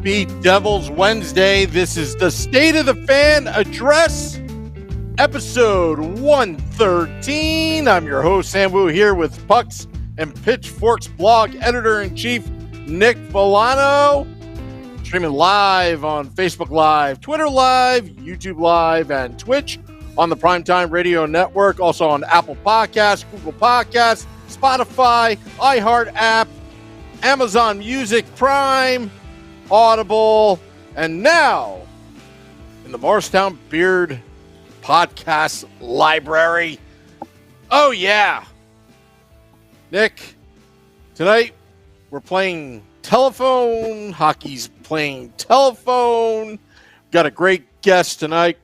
Happy Devil's Wednesday. This is the State of the Fan Address, episode 113. I'm your host, Sam Wu, here with Pucks and Pitchforks blog editor-in-chief, Nick Volano. Streaming live on Facebook Live, Twitter Live, YouTube Live, and Twitch on the Primetime Radio Network. Also on Apple Podcasts, Google Podcasts, Spotify, iHeart app, Amazon Music Prime, Audible, and now in the Morristown Beard Podcast Library. Oh, yeah. Nick, tonight we're playing telephone. Hockey's playing telephone. Got a great guest tonight.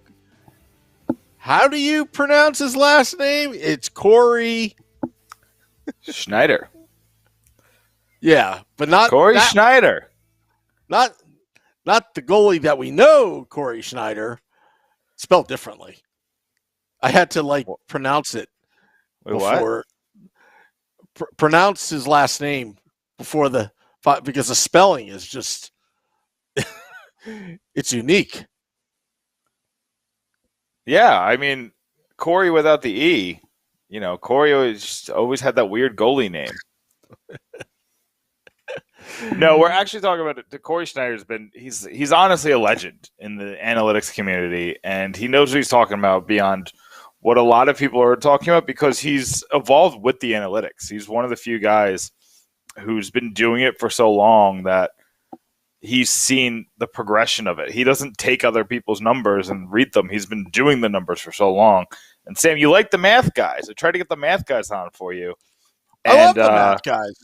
How do you pronounce his last name? It's Corey Sznajder. Yeah, but not Corey Sznajder. Not the goalie that we know, Corey Sznajder, spelled differently. I had to pronounce it before. Pronounce his last name before because the spelling is just it's unique. Yeah, I mean Corey without the E. You know, Corey always had that weird goalie name. No, we're actually talking about it. Corey Sznajder's he's honestly a legend in the analytics community, and he knows what he's talking about beyond what a lot of people are talking about because he's evolved with the analytics. He's one of the few guys who's been doing it for so long that he's seen the progression of it. He doesn't take other people's numbers and read them. He's been doing the numbers for so long. And Sam, you like the math guys. I tried to get the math guys on for you. I love the math guys.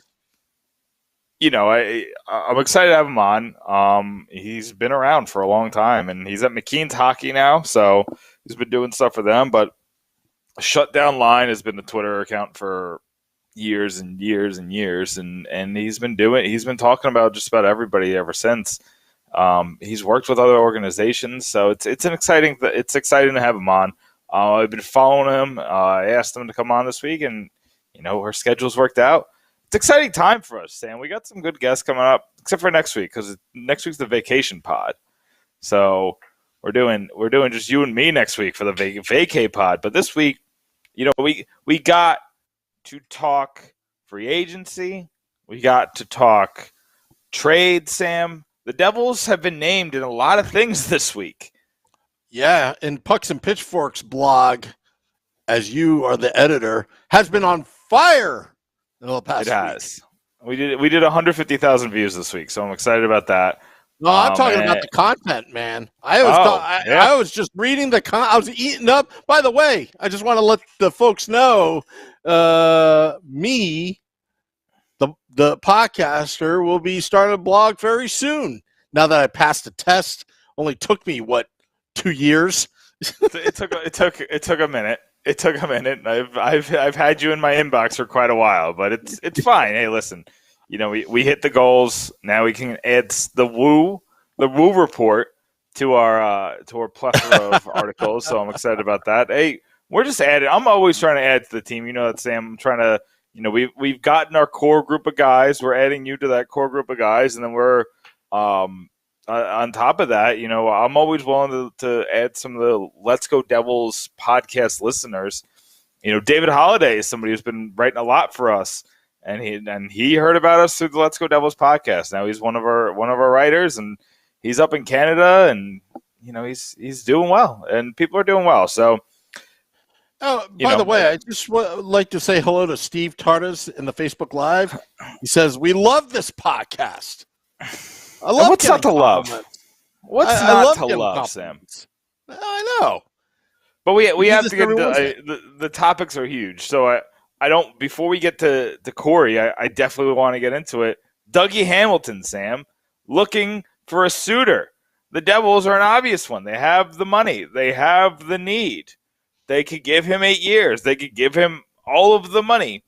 You know, I'm excited to have him on. He's been around for a long time, and he's at McKean's Hockey now, so he's been doing stuff for them. But Shutdown Line has been the Twitter account for years and years and years, and he's been talking about just about everybody ever since. He's worked with other organizations, so it's exciting to have him on. I've been following him. I asked him to come on this week, and our schedules worked out. It's an exciting time for us, Sam. We got some good guests coming up, except for next week, because next week's the vacation pod. So we're doing just you and me next week for the vacay pod. But this week, we got to talk free agency. We got to talk trade, Sam. The Devils have been named in a lot of things this week. Yeah, and Pucks and Pitchforks blog, as you are the editor, has been on fire. It has. We did 150,000 views this week, so I'm excited about that. No, I'm talking about the content, man. I was just reading I was eating up. By the way, I just want to let the folks know, me, the podcaster, will be starting a blog very soon. Now that I passed the test, only took me 2 years. It took a minute. It took a minute. I've had you in my inbox for quite a while, but it's fine. Hey, listen, we hit the goals. Now we can add the Woo report to our plethora of articles. So I'm excited about that. Hey, we're just adding. I'm always trying to add to the team. You know that, Sam. I'm trying to. We've gotten our core group of guys. We're adding you to that core group of guys, and then we're on top of that, I'm always willing to add some of the Let's Go Devils podcast listeners. David Holliday is somebody who's been writing a lot for us, and he heard about us through the Let's Go Devils podcast. Now he's one of our writers, and he's up in Canada, and he's doing well, and people are doing well. So, by the way, I just would like to say hello to Steve Tardas in the Facebook Live. He says we love this podcast. I love what's not to love? What's not to love, Sam? I know. But we have to get into the topics are huge. So I don't, before we get to Corey, I definitely want to get into it. Dougie Hamilton, Sam, looking for a suitor. The Devils are an obvious one. They have the money. They have the need. They could give him 8 years. They could give him all of the money.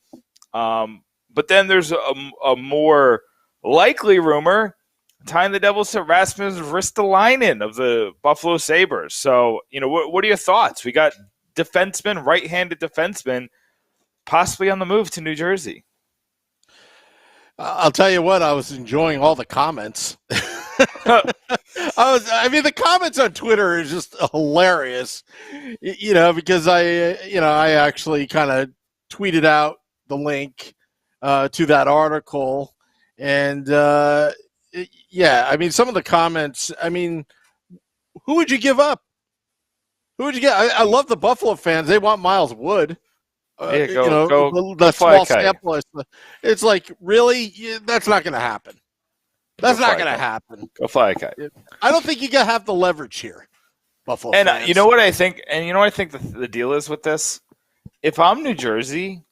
But then there's a more likely rumor tying the Devils to Rasmus Ristolainen of the Buffalo Sabres. So, what are your thoughts? We got right-handed defenseman, possibly on the move to New Jersey. I'll tell you what, I was enjoying all the comments. The comments on Twitter is just hilarious, because I actually kind of tweeted out the link to that article, and some of the comments, who would you give up? Who would you get? I love the Buffalo fans. They want Miles Wood. Go small sample. It's like, really? That's not going to happen. That's not going to happen. Go fly a kite. I don't think you got to have the leverage here, Buffalo and fans. You know what I think? And you know what I think the deal is with this? If I'm New Jersey,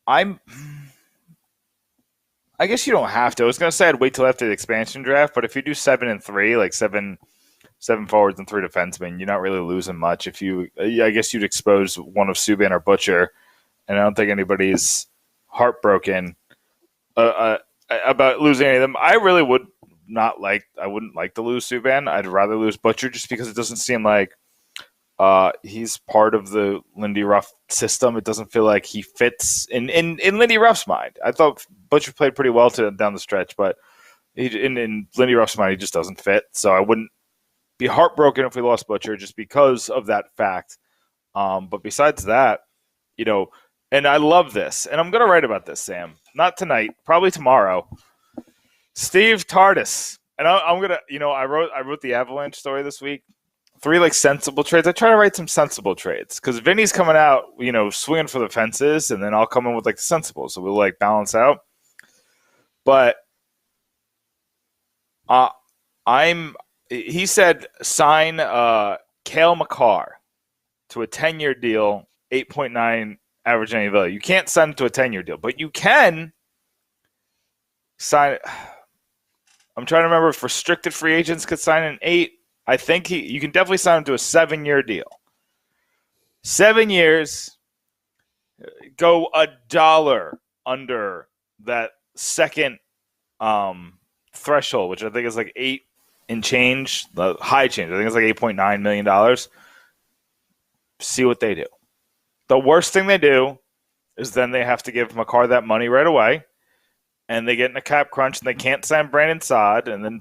I guess you don't have to. I was going to say I'd wait till after the expansion draft, but if you do 7 and 3, like seven forwards and 3 defensemen, you're not really losing much. I guess you'd expose one of Subban or Butcher, and I don't think anybody's heartbroken about losing any of them. I really would not like. I wouldn't like to lose Subban. I'd rather lose Butcher just because it doesn't seem like he's part of the Lindy Ruff system. It doesn't feel like he fits in Lindy Ruff's mind. I thought Butcher played pretty well down the stretch, but in Lindy Ruff's mind, he just doesn't fit. So I wouldn't be heartbroken if we lost Butcher just because of that fact. But besides that, and I love this, and I'm going to write about this, Sam. Not tonight, probably tomorrow. Steve Tardis, and I'm gonna, I wrote the Avalanche story this week. 3 sensible trades. I try to write some sensible trades because Vinny's coming out, swinging for the fences, and then I'll come in with the sensible, so we'll balance out. But he said sign Cale Makar to a 10-year deal, 8.9 average annual value. You can't sign it to a 10-year deal, but you can sign. I'm trying to remember if restricted free agents could sign an 8. I think you can definitely sign him to a 7-year deal. 7 years, go $1 under that second threshold, which I think is 8 and change, the high change. I think it's $8.9 million. See what they do. The worst thing they do is then they have to give Makar that money right away, and they get in a cap crunch, and they can't sign Brandon Saad, and then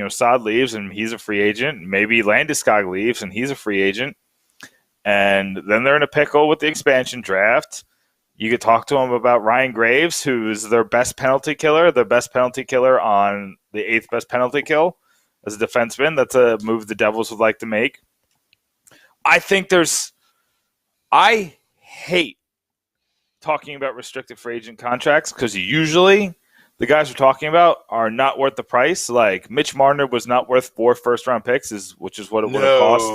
Saad leaves, and he's a free agent. Maybe Landeskog leaves, and he's a free agent, and then they're in a pickle with the expansion draft. You could talk to them about Ryan Graves, who is their best penalty killer on the 8th best penalty kill as a defenseman. That's a move the Devils would like to make. I hate talking about restricted free agent contracts because usually the guys we're talking about are not worth the price. Like Mitch Marner was not worth 4 first-round picks, which is what it would have cost.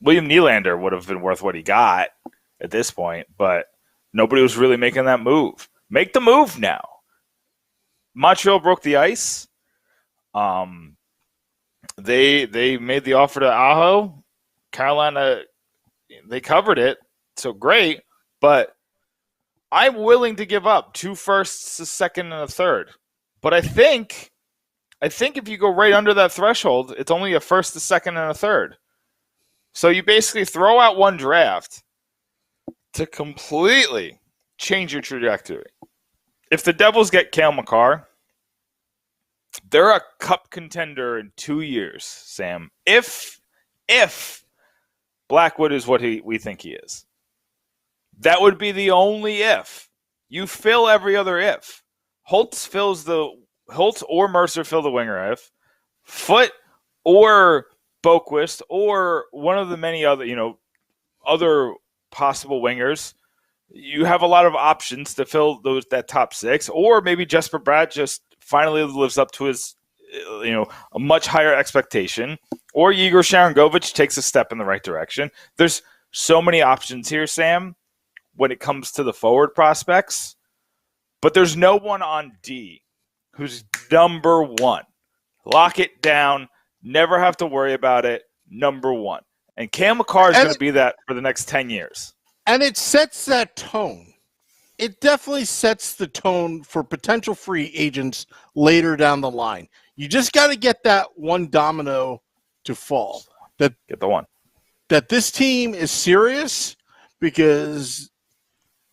William Nylander would have been worth what he got at this point, but nobody was really making that move. Make the move now. Montreal broke the ice. They made the offer to Aho. Carolina, they covered it, so great. But I'm willing to give up 2 firsts, a second, and a third. But I think if you go right under that threshold, it's only a first, a second, and a third. So you basically throw out 1 draft, to completely change your trajectory. If the Devils get Cale Makar, they're a cup contender in 2 years, Sam. If Blackwood is what we think he is. That would be the only if. You fill every other if. Holtz or Mercer fill the winger if. Foote or Boquist or one of the many other, other possible wingers. You have a lot of options to fill that top six, or maybe Jesper Bratt just finally lives up to his, a much higher expectation, or Igor Sharangovich takes a step in the right direction. There's so many options here, Sam, when it comes to the forward prospects, but there's no one on D who's number one. Lock it down. Never have to worry about it. Number one. And Cale Makar is going to be that for the next 10 years. And it sets that tone. It definitely sets the tone for potential free agents later down the line. You just got to get that one domino to fall. Get the one. That this team is serious, because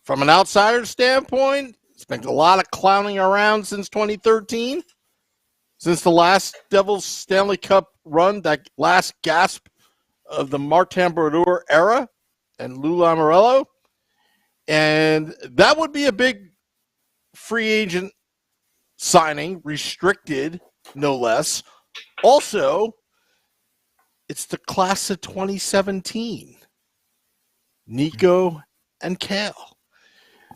from an outsider standpoint, it's been a lot of clowning around since 2013. Since the last Devils Stanley Cup run, that last gasp of the Martin Brodeur era and Lou Lamoriello. And that would be a big free agent signing, restricted, no less. Also, it's the class of 2017. Nico and Cale.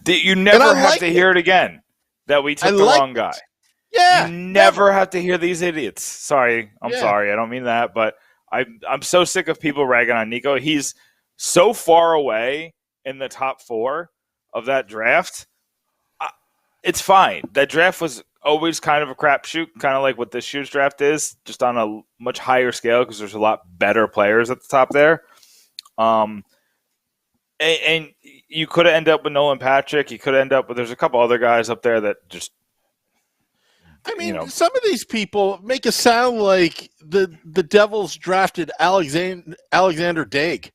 You never have to hear it again that we took the wrong guy. Yeah. You never have to hear these idiots. Sorry. I'm sorry. I don't mean that, but I'm so sick of people ragging on Nico. He's so far away in the top four of that draft. It's fine. That draft was always kind of a crapshoot, kind of like what this year's draft is, just on a much higher scale because there's a lot better players at the top there. And you could have ended up with Nolan Patrick. You could end up with, there's a couple other guys up there that just, some of these people make it sound like the Devils drafted Alexander Daig.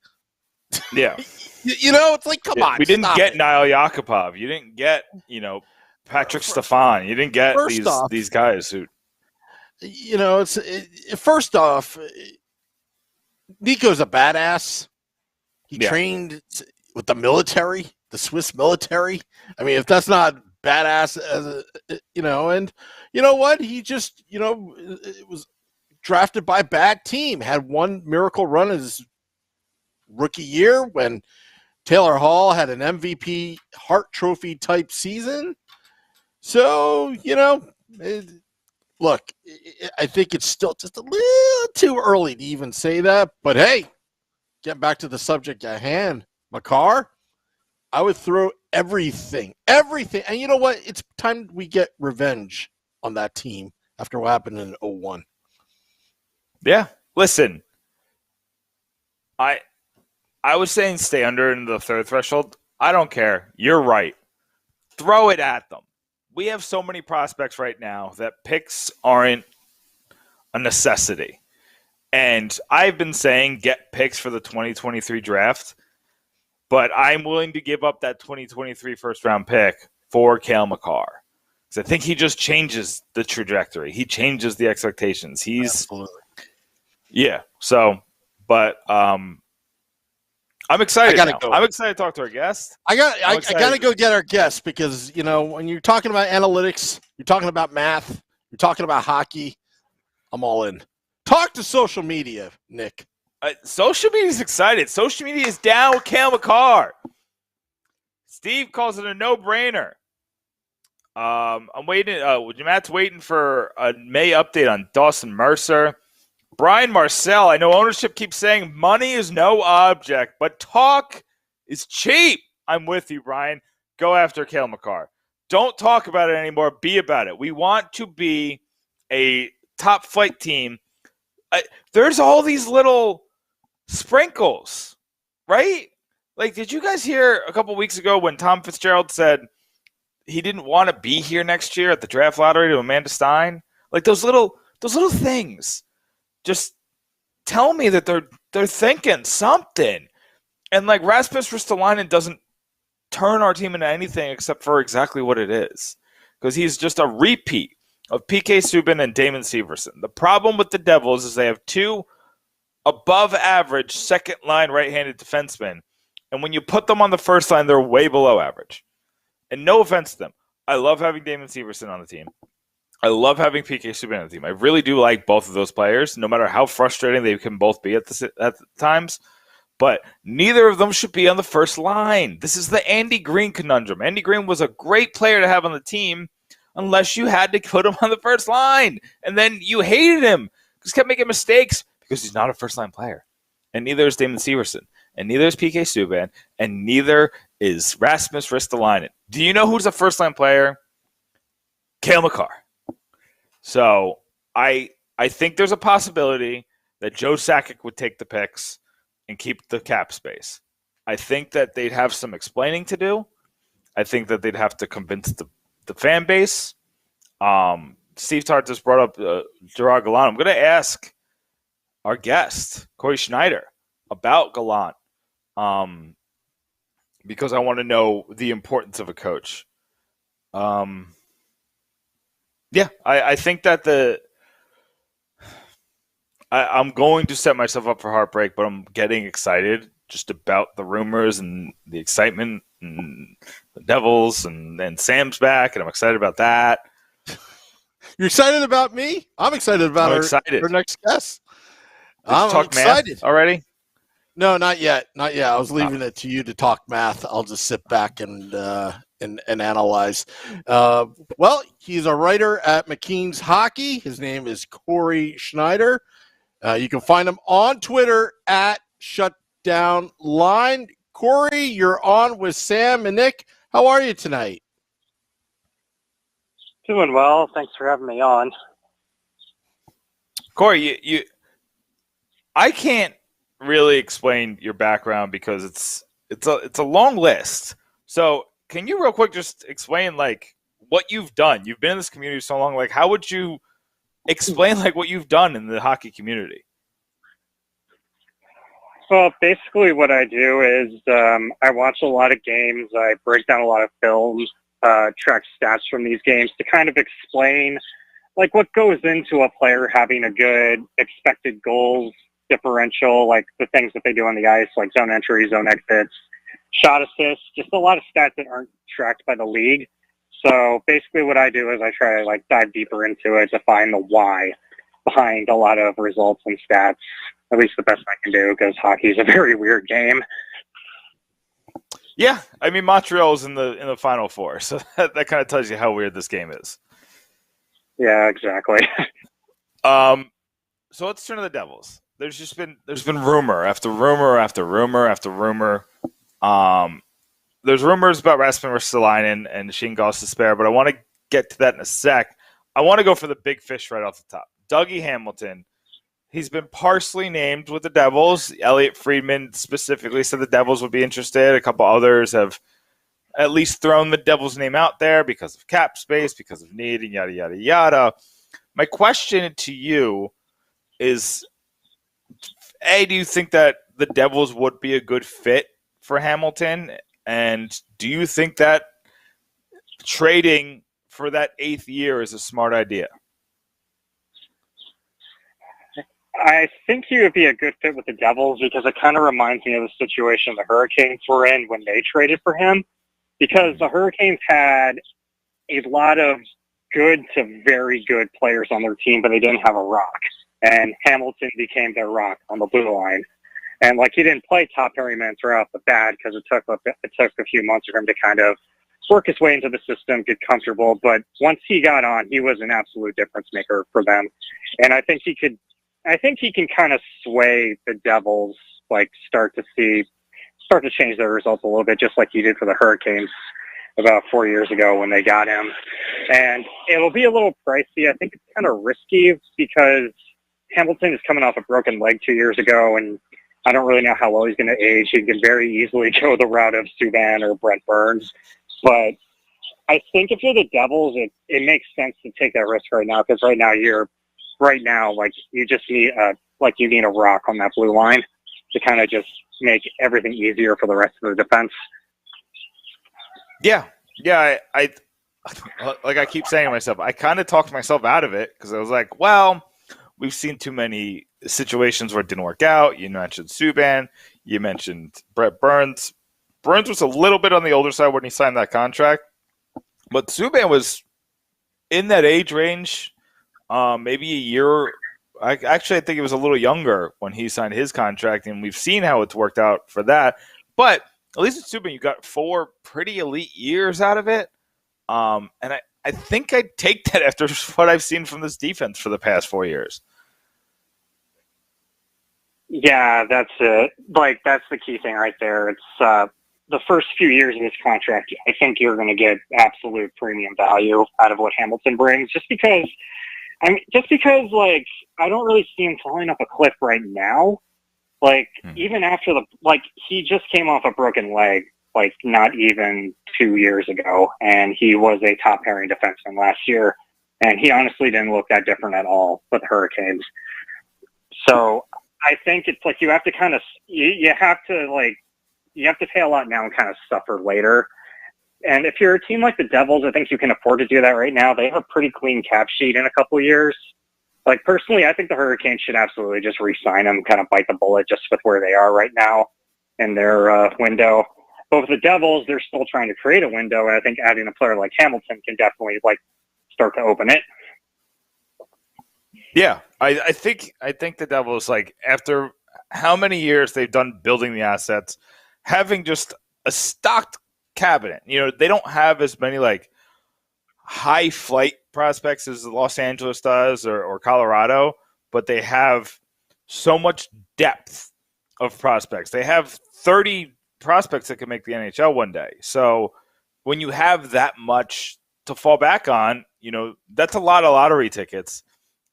Yeah. It's like, come on. We didn't get Niall Yakupov. You didn't get, Patrick Stefan. You didn't get these guys who. First off, Nico's a badass. He trained with the military, the Swiss military. I mean, if that's not badass, and you know what? He just, it was drafted by a bad team. Had one miracle run his rookie year when Taylor Hall had an MVP Hart Trophy type season. So, look, I think it's still just a little too early to even say that. But hey, getting back to the subject at hand, Makar, I would throw everything. And you know what? It's time we get revenge on that team after what happened in 2001. Yeah. Listen, I was saying stay under in the third threshold. I don't care. You're right. Throw it at them. We have so many prospects right now that picks aren't a necessity. And I've been saying get picks for the 2023 draft, but I'm willing to give up that 2023 first-round pick for Cale Makar. Because I think he just changes the trajectory. He changes the expectations. Absolutely. Yeah. So, but I'm excited. I'm excited to talk to our guest. I got to go get our guest because, when you're talking about analytics, you're talking about math, you're talking about hockey, I'm all in. Talk to social media, Nick. Social media is excited. Social media is down with Cale Makar. Steve calls it a no-brainer. I'm waiting. Matt's waiting for a May update on Dawson Mercer. Brian Marcel, I know ownership keeps saying money is no object, but talk is cheap. I'm with you, Brian. Go after Cale Makar. Don't talk about it anymore. Be about it. We want to be a top flight team. There's all these little sprinkles, right? Like, did you guys hear a couple weeks ago when Tom Fitzgerald said he didn't want to be here next year at the draft lottery to Amanda Stein? Like those little things. Just tell me that they're thinking something. And like Rasmus Ristolainen doesn't turn our team into anything except for exactly what it is, because he's just a repeat of PK Subban and Damon Severson. The problem with the Devils is they have two above-average second-line right-handed defensemen, and when you put them on the first line, they're way below average. And no offense to them, I love having Damon Severson on the team. I love having PK Subban on the team. I really do like both of those players, no matter how frustrating they can both be at the times. But neither of them should be on the first line. This is the Andy Green conundrum. Andy Green was a great player to have on the team unless you had to put him on the first line. And then you hated him because he kept making mistakes because he's not a first-line player. And neither is Damon Severson. And neither is PK Subban. And neither is Rasmus Ristolainen. Do you know who's a first-line player? Cale Makar. So I think there's a possibility that Joe Sakic would take the picks and keep the cap space. I think that they'd have some explaining to do. I think that they'd have to convince the fan base. Steve Tart just brought up Gerard Gallant. I'm going to ask our guest, Corey Sznajder, about Gallant because I want to know the importance of a coach. I think that I'm going to set myself up for heartbreak, but I'm getting excited just about the rumors and the excitement and the Devils and Sam's back, and I'm excited about that. You're excited about me? I'm excited about our next guest. I'm excited already. No, not yet. Not yet. I was leaving it to you to talk math. I'll just sit back and analyze. Well, he's a writer at McKean's Hockey. His name is Corey Sznajder. You can find him on Twitter at ShutdownLine. Corey, you're on with Sam and Nick. How are you tonight? Doing well. Thanks for having me on. Corey, I can't really explain your background because it's a long list. So can you real quick just explain like what you've done? You've been in this community so long. Like, how would you explain like what you've done in the hockey community? Well, basically what I do is I watch a lot of games. I break down a lot of films, track stats from these games to kind of explain like what goes into a player having a good expected goals differential, like the things that they do on the ice, like zone entry, zone exits, shot assists, just a lot of stats that aren't tracked by the league. So basically what I do is I try to like dive deeper into it to find the why behind a lot of results and stats, at least the best I can do, because hockey is a very weird game. Yeah, I mean Montreal's in the Final Four, so that kind of tells you how weird this game is. Yeah, exactly. So let's turn to the Devils. There's been rumor after rumor after rumor after rumor. There's rumors about Rasmus Ristolainen and Shane Gostisbehere, but I want to get to that in a sec. I want to go for the big fish right off the top. Dougie Hamilton. He's been partially named with the Devils. Elliot Friedman specifically said the Devils would be interested. A couple others have at least thrown the Devils' name out there because of cap space, because of need, and yada, yada, yada. My question to you is, A, do you think that the Devils would be a good fit for Hamilton? And do you think that trading for that 8th year is a smart idea? I think he would be a good fit with the Devils because it kind of reminds me of the situation the Hurricanes were in when they traded for him, because the Hurricanes had a lot of good to very good players on their team, but they didn't have a rock. And Hamilton became their rock on the blue line. And like he didn't play top pairing minutes right off the bat because it took a few months for him to kind of work his way into the system, get comfortable. But once he got on, he was an absolute difference maker for them. And I think he can kind of sway the Devils, like start to change their results a little bit, just like he did for the Hurricanes about 4 years ago when they got him. And it'll be a little pricey. I think it's kind of risky because Hamilton is coming off a broken leg 2 years ago, and I don't really know how well he's going to age. He can very easily go the route of Subban or Brent Burns. But I think if you're the Devils, it makes sense to take that risk right now, because right now like you just need you need a rock on that blue line to kind of just make everything easier for the rest of the defense. Yeah. I like I keep saying to myself, I kind of talked myself out of it because I was like, well, we've seen too many situations where it didn't work out. You mentioned Subban, you mentioned Brett Burns. Burns was a little bit on the older side when he signed that contract, but Subban was in that age range, maybe a year. I think he was a little younger when he signed his contract, and we've seen how it's worked out for that. But at least with Subban, you got 4 pretty elite years out of it. And I think I'd take that after what I've seen from this defense for the past 4 years. Yeah, that's it. Like, that's the key thing right there. It's the first few years of this contract, I think you're going to get absolute premium value out of what Hamilton brings, just because, like, I don't really see him falling off a cliff right now. Like, even after he just came off a broken leg, like, not even 2 years ago, and he was a top pairing defenseman last year, and he honestly didn't look that different at all with the Hurricanes. So I think it's like you have to kind of you have to pay a lot now and kind of suffer later. And if you're a team like the Devils, I think you can afford to do that right now. They have a pretty clean cap sheet in a couple of years. Like, personally, I think the Hurricanes should absolutely just re-sign him, kind of bite the bullet just with where they are right now in their window. But with the Devils, they're still trying to create a window, and I think adding a player like Hamilton can definitely start to open it. Yeah, I think the Devils, like, after how many years they've done building the assets, having just a stocked cabinet. They don't have as many like high flight prospects as Los Angeles does or Colorado, but they have so much depth of prospects. They have 30 prospects that can make the NHL one day. So when you have that much to fall back on, that's a lot of lottery tickets.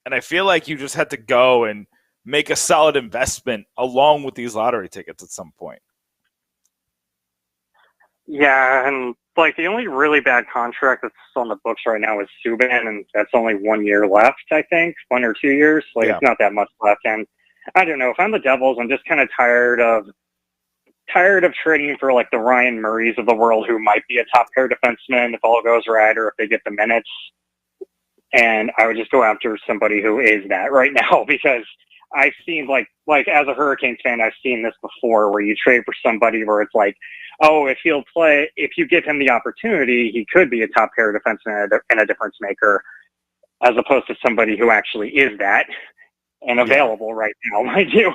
And I feel like you just had to go and make a solid investment along with these lottery tickets at some point. Yeah, and the only really bad contract that's on the books right now is Subban, and that's only 1 year left, I think, 1 or 2 years. It's not that much left. And I don't know, if I'm the Devils, I'm just kind of tired of trading for the Ryan Murrays of the world, who might be a top pair defenseman if all goes right or if they get the minutes. And I would just go after somebody who is that right now, because I've seen, as a Hurricanes fan, I've seen this before, where you trade for somebody where it's like, oh, if you give him the opportunity, he could be a top pair defenseman and a difference maker, as opposed to somebody who actually is that and available right now, mind you.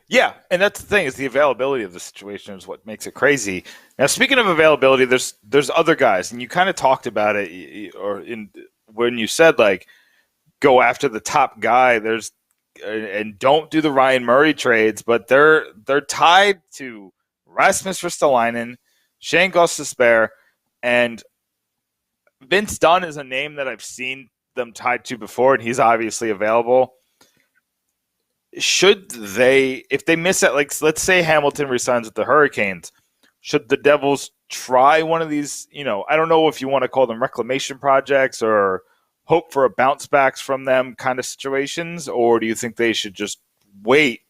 Yeah, and that's the thing, is the availability of the situation is what makes it crazy. Now, speaking of availability, there's other guys, and you kind of talked about it, when you said go after the top guy. And don't do the Ryan Murray trades, but they're tied to Rasmus Ristolainen, Shane Gostisbehere, and Vince Dunn is a name that I've seen them tied to before, and he's obviously available. Should they, if they miss it, let's say Hamilton resigns with the Hurricanes, should the Devils try one of these, I don't know if you want to call them reclamation projects or hope for a bounce backs from them kind of situations, or do you think they should just wait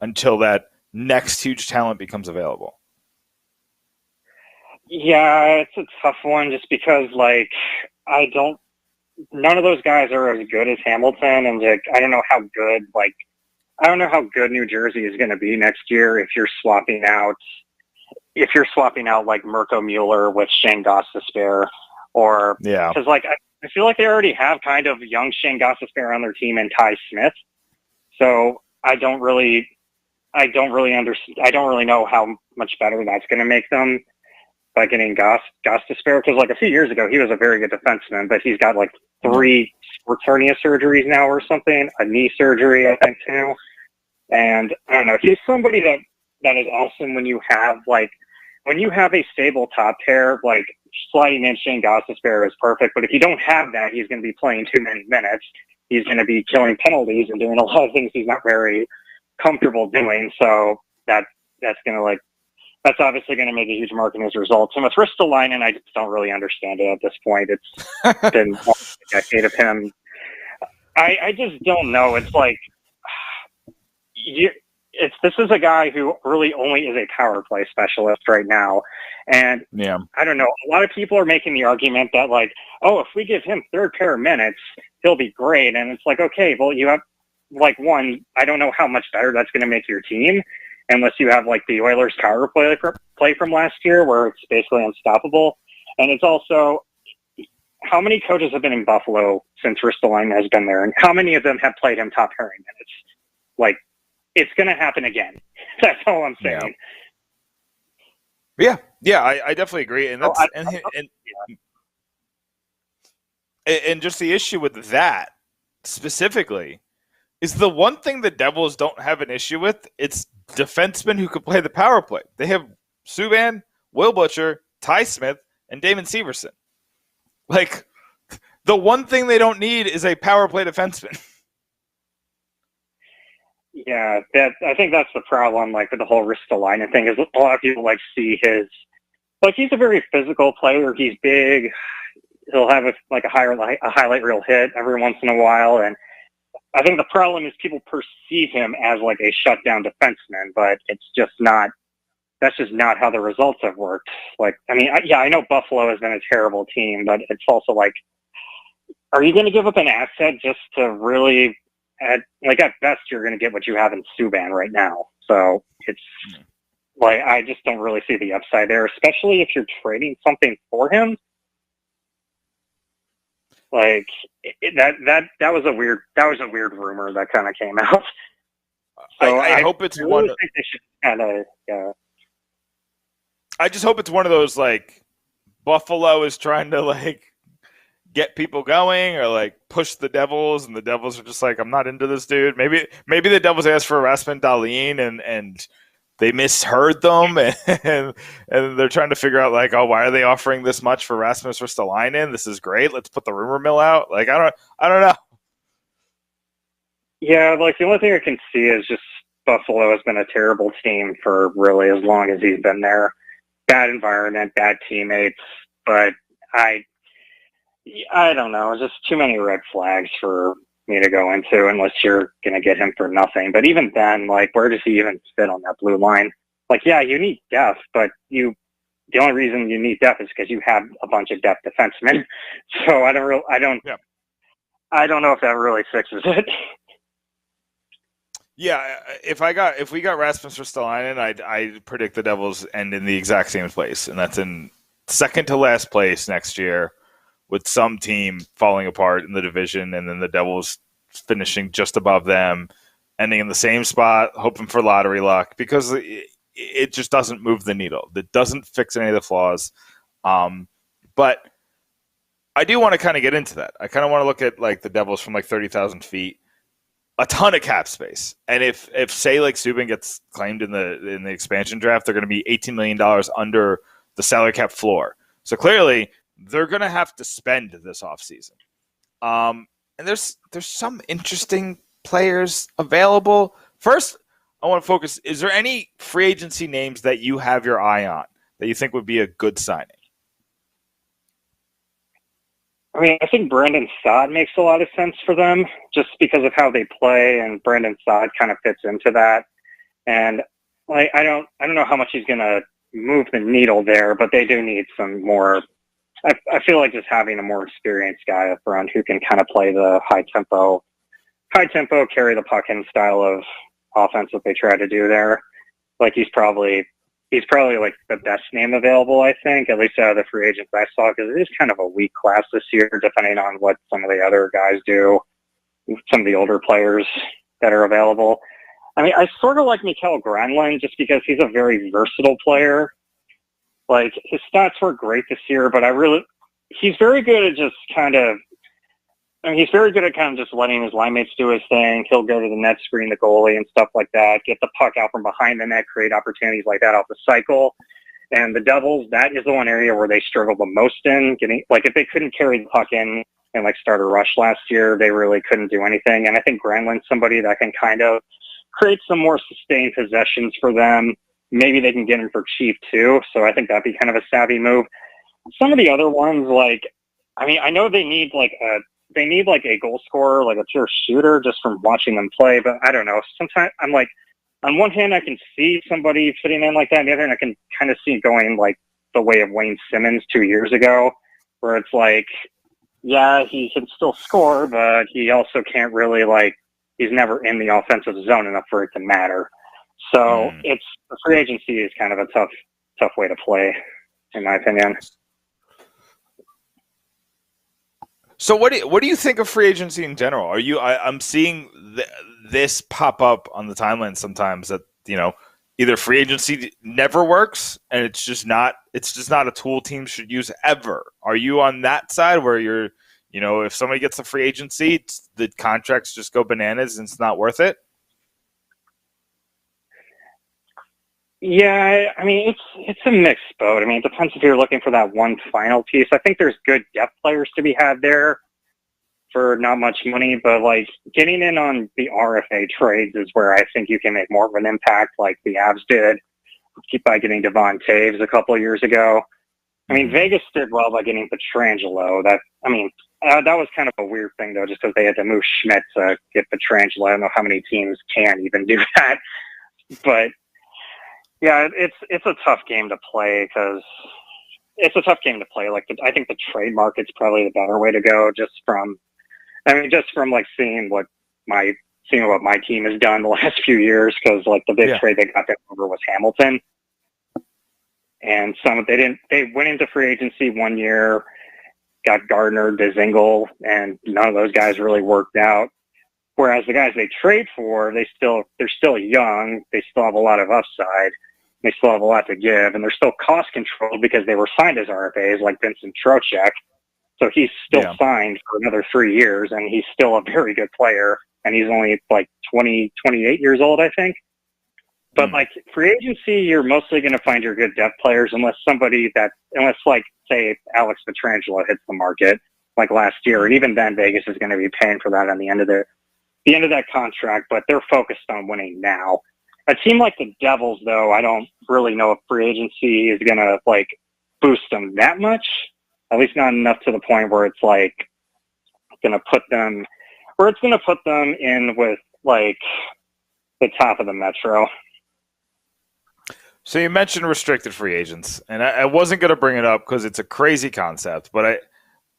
until that next huge talent becomes available? Yeah, it's a tough one, just because none of those guys are as good as Hamilton, and I don't know how good New Jersey is going to be next year if you're swapping out Mirko Mueller with Shane Gostisbehere, or because I feel like they already have kind of young Shane Gostisbehere on their team and Ty Smith, so I don't really understand. I don't really know how much better that's going to make them by getting Gostisbehere, because a few years ago he was a very good defenseman, but he's got 3 sports hernia surgeries now or something, a knee surgery I think too, and I don't know. He's somebody that is awesome when you have a stable top pair. Sliding in Shane Gostisbehere is perfect, but if you don't have that, he's going to be playing too many minutes. He's going to be killing penalties and doing a lot of things he's not very comfortable doing. So that's obviously going to make a huge mark in his results. And with Ristolainen, I just don't really understand it at this point. It's been a decade of him. I just don't know. It's this is a guy who really only is a power play specialist right now. And Yeah. I don't know, a lot of people are making the argument that like, oh, if we give him third pair of minutes, he'll be great. And it's like, okay, well, you have like one, I don't know how much better that's going to make your team unless you have like the Oilers power play from last year where it's basically unstoppable. And it's also, how many coaches have been in Buffalo since Ristolainen has been there? And how many of them have played him top pairing minutes? Like, it's going to happen again. That's all I'm saying. Yeah, I definitely agree. And that's and just the issue with that specifically is the one thing the Devils don't have an issue with. It's defensemen who can play the power play. They have Subban, Will Butcher, Ty Smith, and Damon Severson. Like, the one thing they don't need is a power play defenseman. Yeah, I think that's the problem, like, with the whole Ristolainen thing, is a lot of people, like, see his... Like, he's a very physical player. He's big. He'll have, a highlight reel hit every once in a while, and I think the problem is people perceive him as, like, a shutdown defenseman, but it's just not... That's just not how the results have worked. Like, I mean, I know Buffalo has been a terrible team, but it's also, like, are you going to give up an asset just to really... At best, you're going to get what you have in Subban right now. So it's like, I just don't really see the upside there, especially if you're trading something for him. Like that was a weird rumor that kind of came out. So I hope it's really one. Think they should kind of. Yeah. I just hope it's one of those, like, Buffalo is trying to, like, get people going or like push the Devils, and the Devils are just like, I'm not into this dude. Maybe the Devils asked for Rasmus Dahlin and they misheard them and they're trying to figure out, like, oh, why are they offering this much for Rasmus Ristolainen? This is great. Let's put the rumor mill out. Like, I don't know. Yeah, like, the only thing I can see is just Buffalo has been a terrible team for really as long as he's been there. Bad environment, bad teammates, but I don't know. It's just too many red flags for me to go into unless you're going to get him for nothing. But even then, like, where does he even fit on that blue line? Like, yeah, you need depth, but the only reason you need depth is because you have a bunch of depth defensemen. So I don't know if that really fixes it. Yeah, if we got Rasmus Ristolainen, I predict the Devils end in the exact same place, and that's in second to last place next year, with some team falling apart in the division, and then the Devils finishing just above them, ending in the same spot, hoping for lottery luck, because it just doesn't move the needle. It doesn't fix any of the flaws. But I do want to kind of get into that. I kind of want to look at, like, the Devils from, like, 30,000 feet, a ton of cap space. And if say, like, Subban gets claimed in the expansion draft, they're going to be $18 million under the salary cap floor. So clearly, they're going to have to spend this offseason. And there's some interesting players available. First, I want to focus, is there any free agency names that you have your eye on that you think would be a good signing? I mean, I think Brandon Saad makes a lot of sense for them just because of how they play, and Brandon Saad kind of fits into that. And, like, I don't know how much he's going to move the needle there, but they do need some more. I feel like just having a more experienced guy up front who can kind of play the high tempo, carry the puck in style of offense that they try to do there. Like, he's probably like the best name available, I think, at least out of the free agents I saw, because it is kind of a weak class this year, depending on what some of the other guys do, some of the older players that are available. I mean, I sort of like Mikael Granlund just because he's a very versatile player. Like, his stats were great this year, but he's very good at just kind of, he's very good at kind of just letting his line mates do his thing. He'll go to the net, screen the goalie and stuff like that, get the puck out from behind the net, create opportunities like that off the cycle. And the Devils, that is the one area where they struggled the most in getting, like, if they couldn't carry the puck in and, like, start a rush last year, they really couldn't do anything. And I think Granlund's somebody that can kind of create some more sustained possessions for them. Maybe they can get him for cheap too. So I think that'd be kind of a savvy move. Some of the other ones, like, I mean, I know they need a goal scorer, like a pure shooter, just from watching them play. But I don't know. Sometimes I'm like, on one hand, I can see somebody fitting in like that. On the other hand, I can kind of see it going like the way of Wayne Simmons 2 years ago, where it's like, yeah, he can still score, but he also can't really he's never in the offensive zone enough for it to matter. So the free agency is kind of a tough way to play, in my opinion. So what do you think of free agency in general? I'm seeing this pop up on the timeline sometimes that, either free agency never works and it's just not a tool teams should use ever. Are you on that side where you're, if somebody gets a free agency, the contracts just go bananas and it's not worth it? Yeah, I mean, it's a mixed boat. I mean, it depends if you're looking for that one final piece. I think there's good depth players to be had there for not much money, but getting in on the RFA trades is where I think you can make more of an impact, like the Avs did by getting Devon Taves a couple of years ago. I mean, Vegas did well by getting Pietrangelo. That was kind of a weird thing, though, just because they had to move Schmidt to get Pietrangelo. I don't know how many teams can even do that. But, yeah, it's a tough game to play because it's a tough game to play. I think the trade market's probably the better way to go just from seeing what my team has done the last few years, because the big trade they got over was Hamilton. And they went into free agency 1 year, got Gardner, Dzingel, and none of those guys really worked out. Whereas the guys they trade for, they're still young, they still have a lot of upside, they still have a lot to give, and they're still cost controlled because they were signed as RFAs, like Vincent Trocheck. So he's still signed for another 3 years, and he's still a very good player, and he's only 28 years old, I think. But free agency, you're mostly going to find your good depth players, unless say Alex Pietrangelo hits the market like last year, and even then Vegas is going to be paying for that on the end of that contract. But they're focused on winning now. A team like the Devils, though, I don't really know if free agency is going to boost them that much. At least not enough to the point where it's going to put them in with the top of the Metro. So you mentioned restricted free agents, and I wasn't going to bring it up because it's a crazy concept, but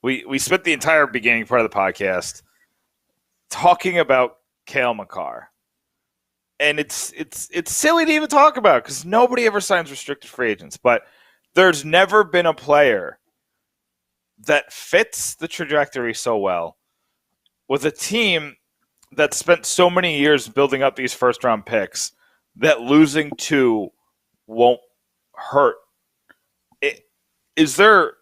we spent the entire beginning part of the podcast talking about Cale Makar. And it's silly to even talk about because nobody ever signs restricted free agents, but there's never been a player that fits the trajectory so well with a team that spent so many years building up these first-round picks that losing two won't hurt. Is there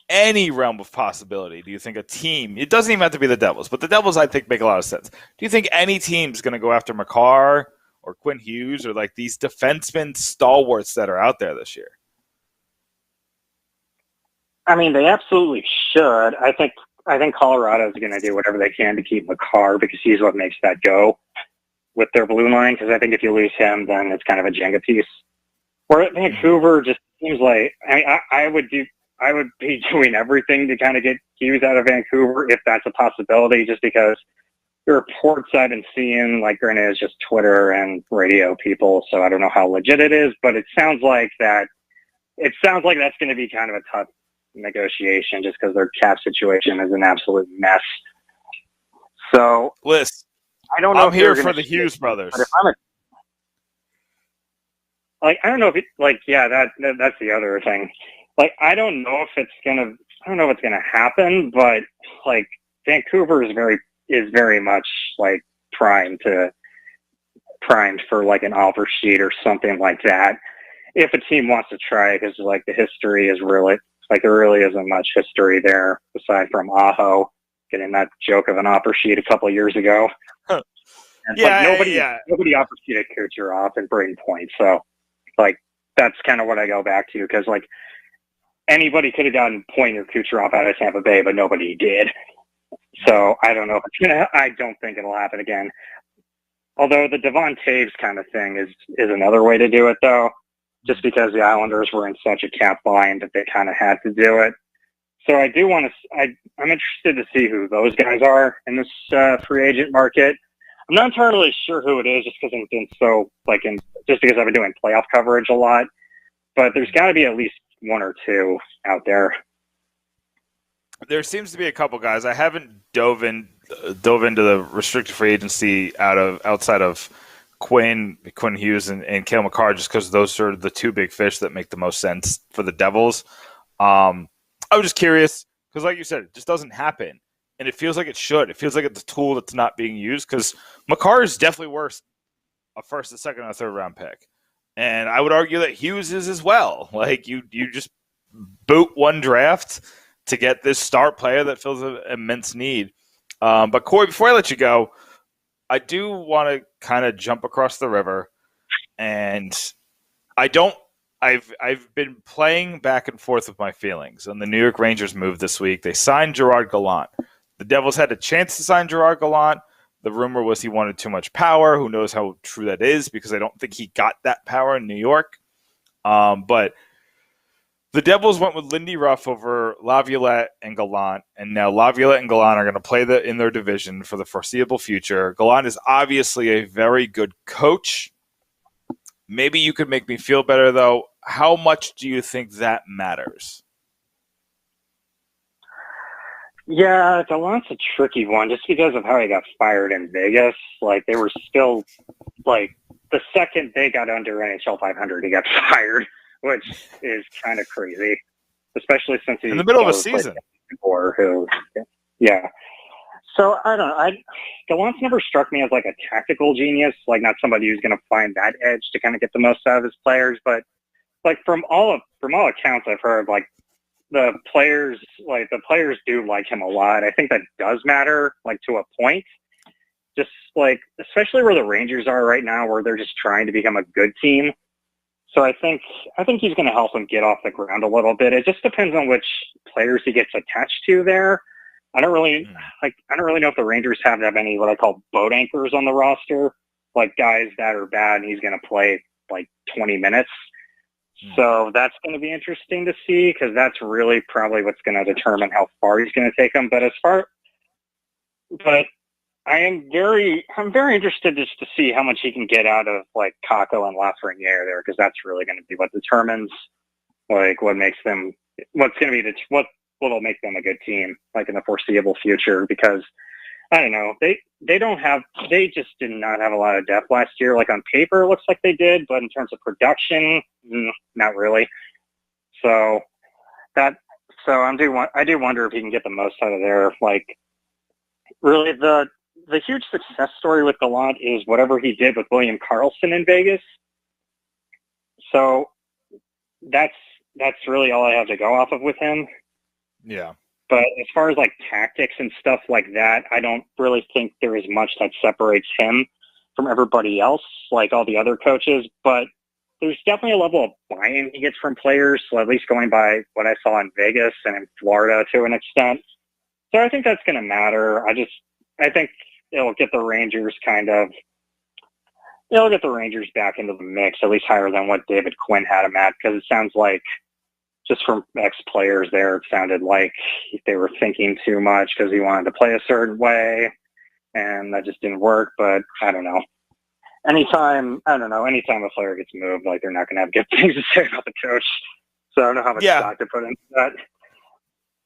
any realm of possibility, do you think a team, it doesn't even have to be the Devils, but the Devils I think make a lot of sense. Do you think any team's going to go after Makar or Quinn Hughes or these defensemen stalwarts that are out there this year? I mean, they absolutely should. I think Colorado is going to do whatever they can to keep Makar because he's what makes that go with their blue line. Because I think if you lose him, then it's kind of a Jenga piece. Where at Vancouver just seems like, I would be doing everything to kind of get Hughes out of Vancouver if that's a possibility. Just because the reports I've been seeing, granted, it's just Twitter and radio people, so I don't know how legit it is, but it sounds like that's going to be kind of a tough negotiation just because their cap situation is an absolute mess. So, Liz, I don't know. I'm here for the Hughes brothers. But if I don't know if that's the other thing. I don't know if it's gonna happen, but Vancouver is very much primed for an offer sheet or something like that. If a team wants to try, because the history is really there really isn't much history there aside from Aho getting that joke of an offer sheet a couple of years ago. And nobody offer sheeted Kucherov and Braden Point, so that's kind of what I go back to because anybody could have gotten Point or Kucherov out of Tampa Bay, but nobody did. So I don't know if it's gonna. I don't think it'll happen again. Although the Devon Taves kind of thing is another way to do it, though, just because the Islanders were in such a cap bind that they kind of had to do it. So I do want to. I'm interested to see who those guys are in this free agent market. I'm not entirely sure who it is, just because I've been just because I've been doing playoff coverage a lot. But there's got to be at least one or two out there. There seems to be a couple guys. I haven't dove into the restricted free agency outside of Quinn Hughes and Cale Makar, just because those are the two big fish that make the most sense for the Devils. I was just curious because, like you said, it just doesn't happen, and it feels like it should. It feels like it's a tool that's not being used because Makar is definitely worth a first, a second, and a third round pick, and I would argue that Hughes is as well. Like you just boot one draft to get this star player that fills an immense need. But Corey, before I let you go, I do want to kind of jump across the river, and I've been playing back and forth with my feelings on the New York Rangers move this week. They signed Gerard Gallant. The Devils had a chance to sign Gerard Gallant. The rumor was he wanted too much power. Who knows how true that is, because I don't think he got that power in New York. But the Devils went with Lindy Ruff over Laviolette and Gallant, and now Laviolette and Gallant are going to play in their division for the foreseeable future. Gallant is obviously a very good coach. Maybe you could make me feel better, though. How much do you think that matters? Yeah, Gallant's a tricky one just because of how he got fired in Vegas. Like, they were still, like, the second they got under NHL 500, he got fired, which is kind of crazy, especially since he's in the middle of a season. Yeah. So I don't know. Gallant's never struck me as like a tactical genius, like not somebody who's going to find that edge to kind of get the most out of his players. But like from all accounts I've heard, like the players do like him a lot. I think that does matter, like to a point. Just like especially where the Rangers are right now, where they're just trying to become a good team. So I think he's going to help him get off the ground a little bit. It just depends on which players he gets attached to there. I don't really know if the Rangers have that many what I call boat anchors on the roster, like guys that are bad and he's going to play like 20 minutes. So that's going to be interesting to see, because that's really probably what's going to determine how far he's going to take him. But I'm very interested just to see how much he can get out of like Kakko and Lafreniere there, because that's really going to be what determines like what'll make them a good team like in the foreseeable future. Because I don't know, they just did not have a lot of depth last year. Like on paper, it looks like they did, but in terms of production, not really. So I do wonder if he can get the most out of there. Like really the huge success story with Gallant is whatever he did with William Karlsson in Vegas. So that's really all I have to go off of with him. Yeah. But as far as like tactics and stuff like that, I don't really think there is much that separates him from everybody else, like all the other coaches. But there's definitely a level of buy-in he gets from players, so at least going by what I saw in Vegas and in Florida to an extent. So I think that's going to matter. I think it'll get the Rangers back into the mix, at least higher than what David Quinn had him at, because it sounds like, just from ex-players there, it sounded like they were thinking too much because he wanted to play a certain way, and that just didn't work. But I don't know. Anytime a player gets moved, like they're not going to have good things to say about the coach. So I don't know how much stock to put into that.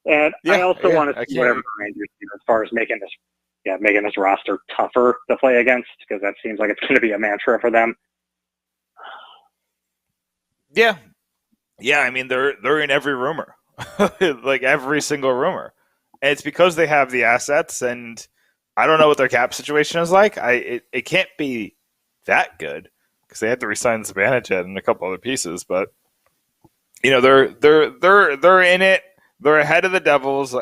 And I also want to see whatever the Rangers do as far as making this roster tougher to play against, because that seems like it's going to be a mantra for them. Yeah. Yeah, I mean, they're in every rumor, like every single rumor. And it's because they have the assets, and I don't know what their cap situation is like. It can't be that good because they had to resign Zibanejad and a couple other pieces. But you know, they're in it. They're ahead of the Devils.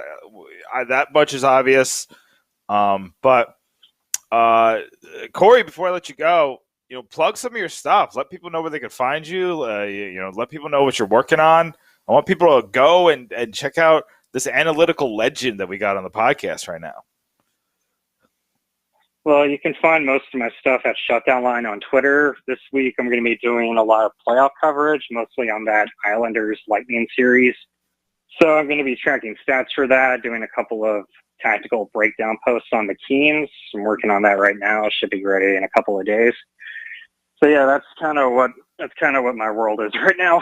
That much is obvious. But Corey, before I let you go, you know, plug some of your stuff. Let people know where they can find you. Let people know what you're working on. I want people to go and check out this analytical legend that we got on the podcast right now. Well, you can find most of my stuff at Shutdown Line on Twitter. This week I'm going to be doing a lot of playoff coverage, mostly on that Islanders Lightning series. So I'm going to be tracking stats for that, doing a couple of tactical breakdown posts on McKean's. I'm working on that right now. Should be ready in a couple of days. So yeah, that's kind of what my world is right now.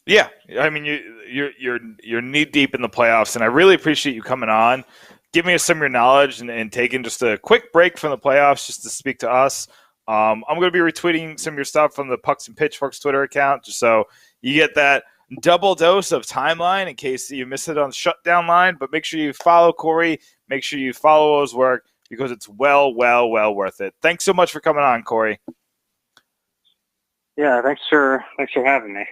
Yeah, I mean you're knee deep in the playoffs, and I really appreciate you coming on, giving us some of your knowledge, and taking just a quick break from the playoffs just to speak to us. I'm going to be retweeting some of your stuff from the Pucks and Pitchforks Twitter account, just so you get that double dose of timeline in case you miss it on the shutdown line. But make sure you follow Corey. Make sure you follow his work because it's well worth it. Thanks so much for coming on, Corey. Yeah, thanks for having me.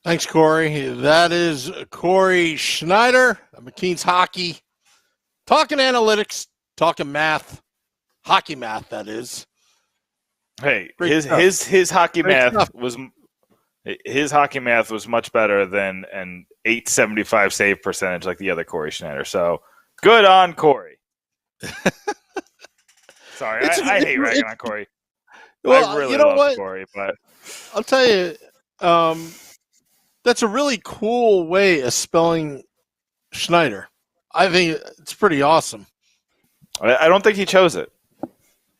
Thanks, Corey. That is Corey Sznajder of McKean's Hockey. Talking analytics, talking math, hockey math, that is. Hey, his hockey math was much better than an .875 save percentage like the other Corey Sznajder. So good on Corey. Sorry, I hate ragging on Corey. Well, I really love Corey, but I'll tell you, that's a really cool way of spelling Sznajder. I think it's pretty awesome. I don't think he chose it.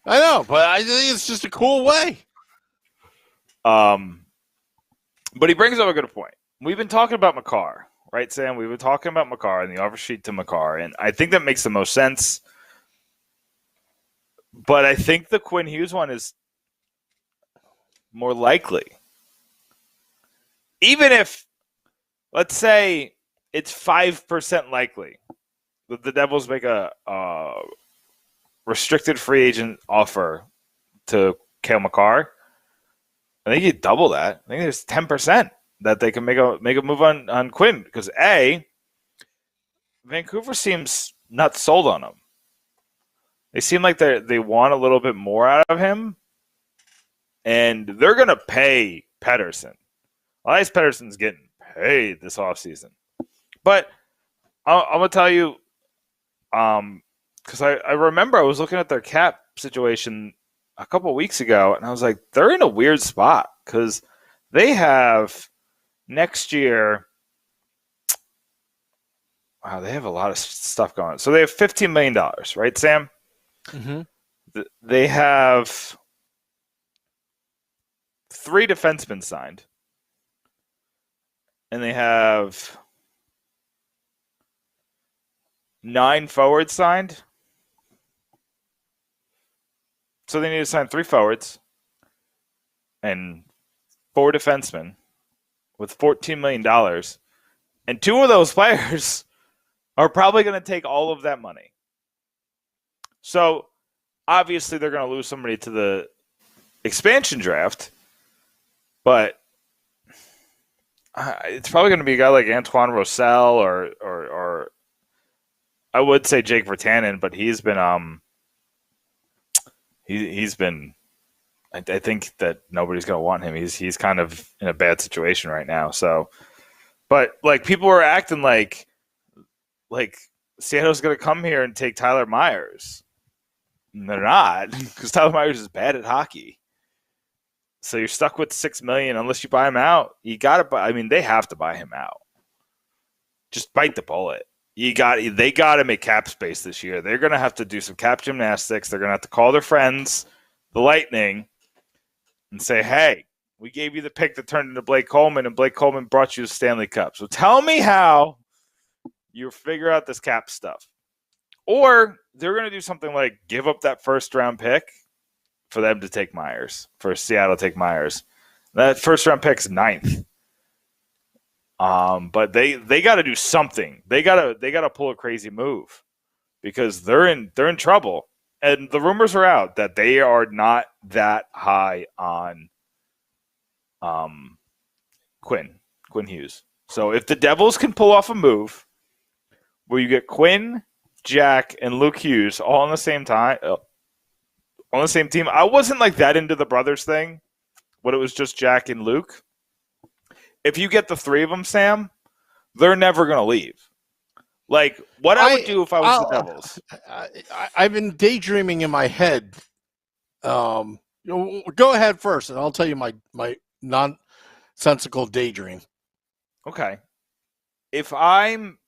I know, but I think it's just a cool way. But he brings up a good point. We've been talking about Makar, right, Sam? We've been talking about Makar and the offer sheet to Makar, and I think that makes the most sense. But I think the Quinn Hughes one is more likely. Even if, let's say, it's 5% likely that the Devils make a restricted free agent offer to Cale Makar, I think you double that. I think there's 10% that they can make a move on Quinn because Vancouver seems not sold on him. They seem like they want a little bit more out of him, and they're going to pay Pettersson. Elias Pettersson's getting paid this offseason. But I'm going to tell you, because I remember I was looking at their cap situation a couple of weeks ago, and I was like, they're in a weird spot because they have next year. Wow, they have a lot of stuff going. So they have $15 million, right, Sam? Mm-hmm. They have 3 defensemen signed, and they have 9 forwards signed. So they need to sign 3 forwards and 4 defensemen with $14 million. And 2 of those players are probably going to take all of that money. So obviously they're going to lose somebody to the expansion draft, but it's probably going to be a guy like Antoine Roussel or I would say Jake Virtanen, but he's been he's been. I think that nobody's going to want him. He's kind of in a bad situation right now. So, but like people are acting like Seattle's going to come here and take Tyler Myers. And they're not, because Tyler Myers is bad at hockey. So you're stuck with $6 million unless you buy him out. You got to buy. I mean, they have to buy him out. Just bite the bullet. They got to make cap space this year. They're going to have to do some cap gymnastics. They're going to have to call their friends, the Lightning, and say, hey, we gave you the pick that turned into Blake Coleman, and Blake Coleman brought you the Stanley Cup. So tell me how you figure out this cap stuff. Or they're going to do something like give up that first-round pick for them to take Myers, for Seattle to take Myers. That first-round pick's 9th. But they got to do something. They got to pull a crazy move because they're in trouble. And the rumors are out that they are not that high on Quinn Hughes. So if the Devils can pull off a move where you get Quinn, Jack, and Luke Hughes all on the same time, on the same team, I wasn't like that into the brothers thing when it was just Jack and Luke. If you get the 3 of them, Sam, they're never going to leave. Like, what I would do if I was the Devils. I've been daydreaming in my head. Go ahead first, and I'll tell you my nonsensical daydream. Okay. If I'm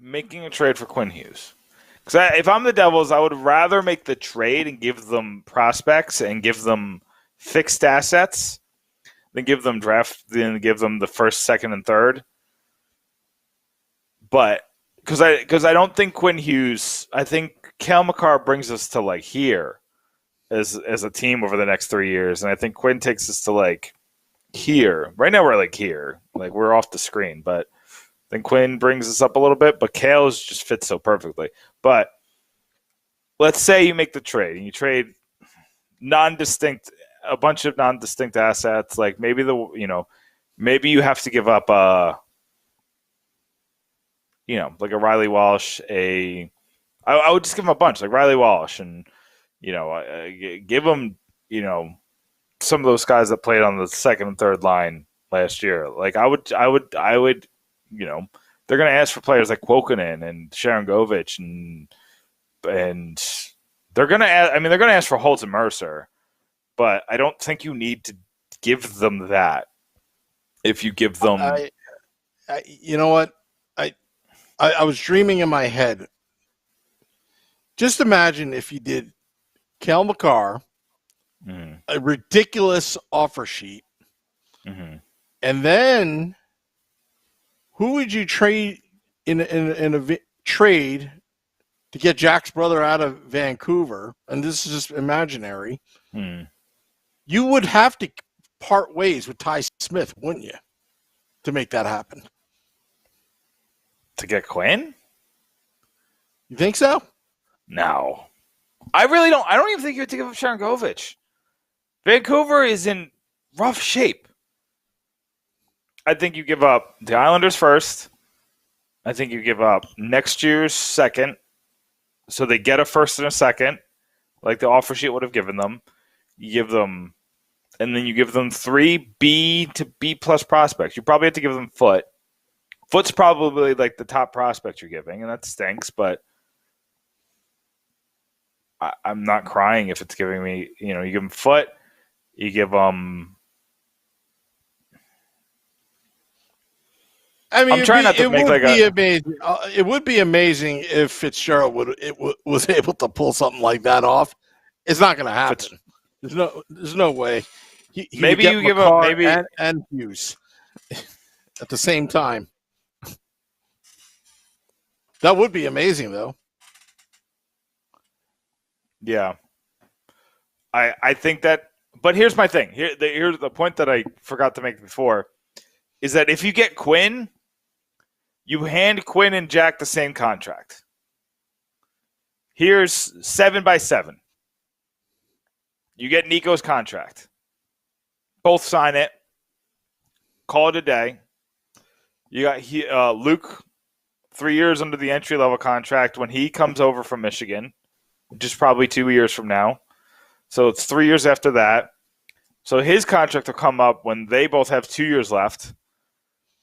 making a trade for Quinn Hughes. Because if I'm the Devils, I would rather make the trade and give them prospects and give them fixed assets than give them the first, second, and third. But because I don't think Quinn Hughes, I think Cale Makar brings us to like here as a team over the next 3 years, and I think Quinn takes us to like here. Right now we're like here, like we're off the screen, but then Quinn brings us up a little bit. But Cale just fits so perfectly. But let's say you make the trade and you trade a bunch of non-distinct assets. Like maybe maybe you have to give up like a Riley Walsh. I would just give him a bunch, like Riley Walsh, and give him some of those guys that played on the second and third line last year. Like I would, they're going to ask for players like Kuokkanen and Sharon Govich, and they're going to ask for Holtz and Mercer, but I don't think you need to give them that. If you give them, you know what, I was dreaming in my head. Just imagine if you did Cale Makar, a ridiculous offer sheet, and then who would you trade in a trade to get Jack's brother out of Vancouver? And this is just imaginary. You would have to part ways with Ty Smith, wouldn't you, to make that happen? To get Quinn? You think so? No. I really don't. I don't even think you have to give up Sharon Govich. Vancouver is in rough shape. I think you give up the Islanders first. I think you give up next year's second. So they get a first and a second, like the offer sheet would have given them. You give them, and then you give them 3 B to B plus prospects. You probably have to give them Foote. Foote's probably like the top prospect you're giving, and that stinks, but I'm not crying if it's giving me, you give them Foote, you give them. I mean, I'm trying not to make like amazing. It would be amazing if Fitzgerald was able to pull something like that off. It's not going to happen. There's no way. Maybe you give up and Hughes at the same time. That would be amazing, though. Yeah, I think that. But here's my thing. Here's the point that I forgot to make before, is that if you get Quinn, you hand Quinn and Jack the same contract. Here's 7x7. You get Nico's contract. Both sign it. Call it a day. You got Luke, 3 years under the entry-level contract when he comes over from Michigan, which is probably 2 years from now. So it's 3 years after that. So his contract will come up when they both have 2 years left.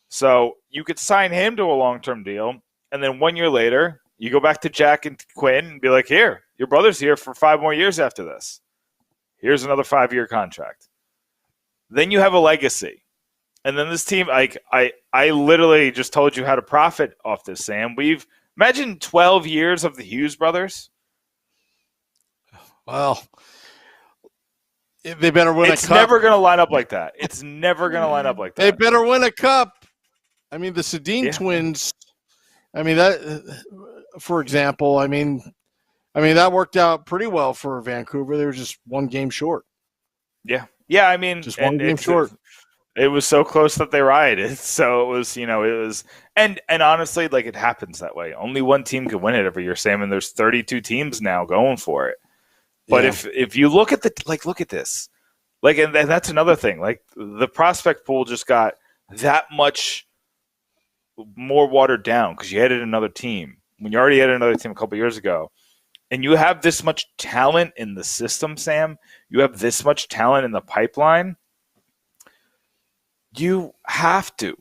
So you could sign him to a long-term deal, and then 1 year later, you go back to Jack and Quinn and be like, here, your brother's here for 5 more years after this. Here's another 5-year contract. Then you have a legacy. And then this team, I literally just told you how to profit off this, Sam. Imagine 12 years of the Hughes brothers. Well, they better win a cup. It's never going to line up like that. It's never going to line up like that. They better win a cup. I mean, the Sedin twins, I mean, that, for example, I mean, that worked out pretty well for Vancouver. They were just one game short. Yeah. Yeah, I mean, just one game short. It was so close that they rioted. So it was, and honestly, like, it happens that way. Only one team can win it every year, Sam, and there's 32 teams now going for it. But if you look at look at this, like, and that's another thing. Like, the prospect pool just got that much more watered down because you added another team when you already had another team a couple years ago, and you have this much talent in the system, Sam. You have this much talent in the pipeline. You have to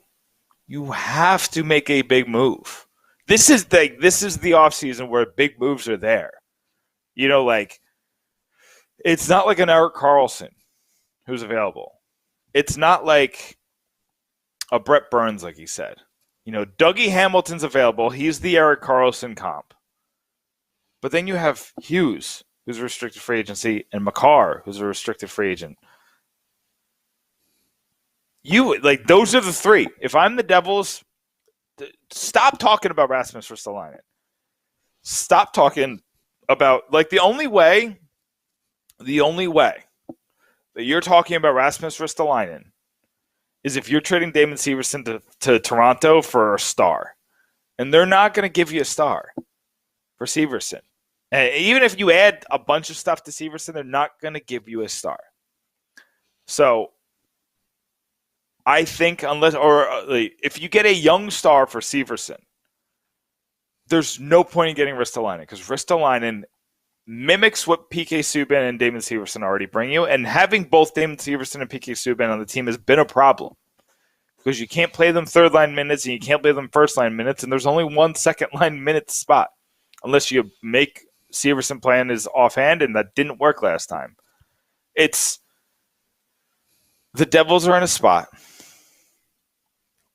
make a big move. This is the offseason where big moves are there. Like, it's not like an Erik Karlsson who's available. It's not like a Brett Burns, like he said. Dougie Hamilton's available. He's the Eric Carlson comp. But then you have Hughes, who's a restricted free agency, and McCarr, who's a restricted free agent. Those are the three. If I'm the Devils, stop talking about Rasmus Ristolainen. Stop talking about the only way that you're talking about Rasmus Ristolainen is if you're trading Damon Severson to Toronto for a star. And they're not going to give you a star for Severson. And even if you add a bunch of stuff to Severson, they're not going to give you a star. So I think if you get a young star for Severson, there's no point in getting Ristolainen because Ristolainen mimics what PK Subban and Damon Severson already bring you, and having both Damon Severson and PK Subban on the team has been a problem because you can't play them third-line minutes and you can't play them first-line minutes, and there's only one second-line minute spot unless you make Severson playing his offhand, and that didn't work last time. The Devils are in a spot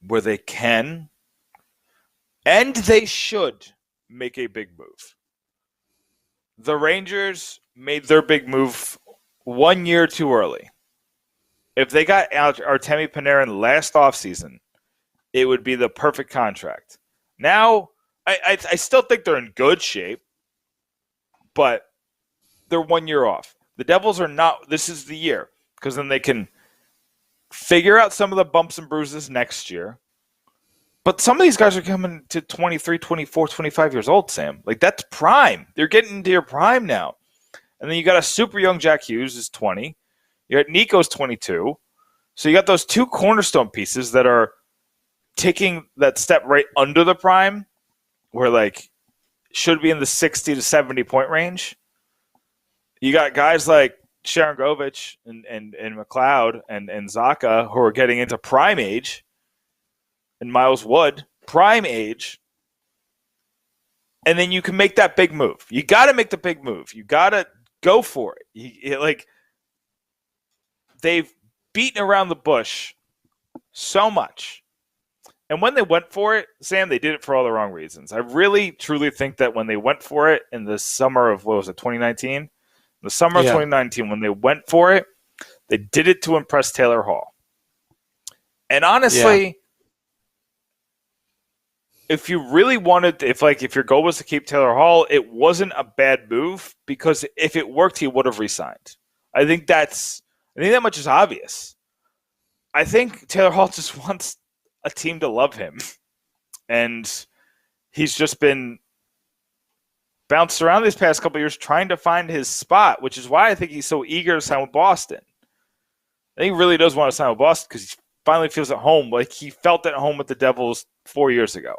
where they can and they should make a big move. The Rangers made their big move 1 year too early. If they got Artemi Panarin last offseason, it would be the perfect contract. Now, I still think they're in good shape, but they're 1 year off. The Devils are not. This is the year because then they can figure out some of the bumps and bruises next year. But some of these guys are coming to 23, 24, 25 years old, Sam. That's prime. They're getting into your prime now. And then you got a super young Jack Hughes who's 20. You got Nico's 22. So you got those two cornerstone pieces that are taking that step right under the prime where, should be in the 60 to 70 point range. You got guys like Sharon Govich and McLeod and Zaka who are getting into prime age. And Miles Wood, prime age, and then you can make that big move. You got to make the big move. You got to go for it. They've beaten around the bush so much. And when they went for it, Sam, they did it for all the wrong reasons. I really, truly think that when they went for it in the summer of, 2019? The summer of 2019, when they went for it, they did it to impress Taylor Hall. And honestly, if you really wanted, if your goal was to keep Taylor Hall, it wasn't a bad move because if it worked, he would have re-signed. I think that much is obvious. I think Taylor Hall just wants a team to love him, and he's just been bounced around these past couple of years trying to find his spot, which is why I think he's so eager to sign with Boston. I think he really does want to sign with Boston because he finally feels at home, like he felt at home with the Devils 4 years ago.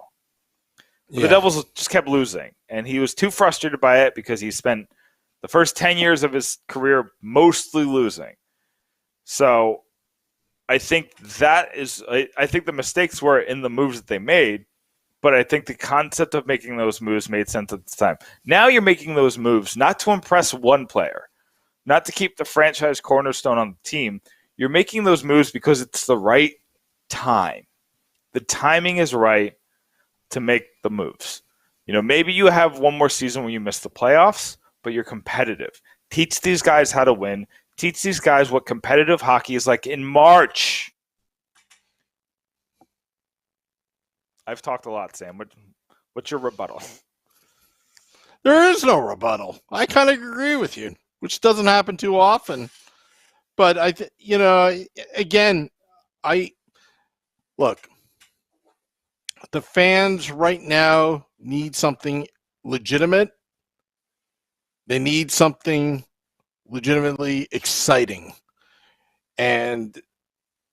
The Devils just kept losing, and he was too frustrated by it because he spent the first 10 years of his career mostly losing. So I think I think the mistakes were in the moves that they made, but I think the concept of making those moves made sense at the time. Now you're making those moves not to impress one player, not to keep the franchise cornerstone on the team. You're making those moves because it's the right time. The timing is right to make the moves. Maybe you have one more season when you miss the playoffs, but you're competitive. Teach these guys how to win. Teach these guys what competitive hockey is like in March. I've talked a lot, Sam. What's your rebuttal? There is no rebuttal. I kind of agree with you, which doesn't happen too often. But look, the fans right now need something legitimate. They need something legitimately exciting. And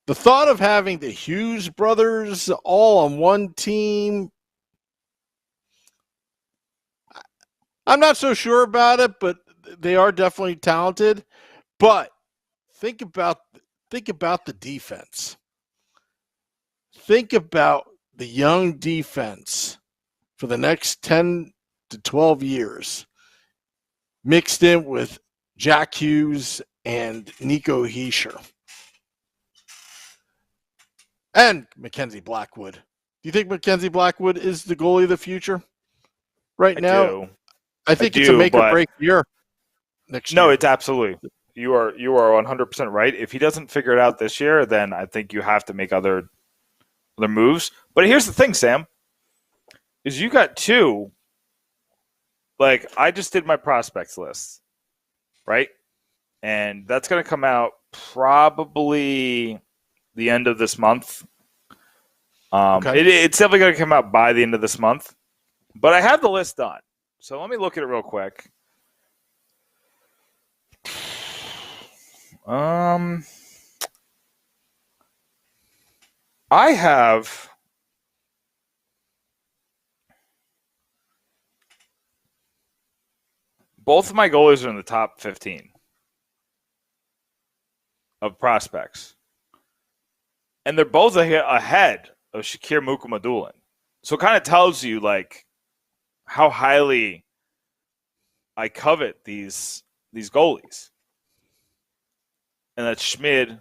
the thought of having the Hughes brothers all on one team, I'm not so sure about it, but they are definitely talented. But think about the defense. Think about the young defense for the next 10 to 12 years, mixed in with Jack Hughes and Nico Hischier and Mackenzie Blackwood. you think Mackenzie Blackwood is the goalie of the future right now? Do. I think it's a make or break year next year. No, it's absolutely. You are 100% right. If he doesn't figure it out this year, then I think you have to make other moves. But here's the thing, Sam, is you got two. Like, I just did my prospects list, right? And that's going to come out probably the end of this month. Okay. It's definitely going to come out by the end of this month. But I have the list done. So let me look at it real quick. I have both of my goalies are in the top 15 of prospects. And they're both ahead of Shakir Mukhamadullin. So it kind of tells you, like, how highly I covet these goalies. And that's Schmid,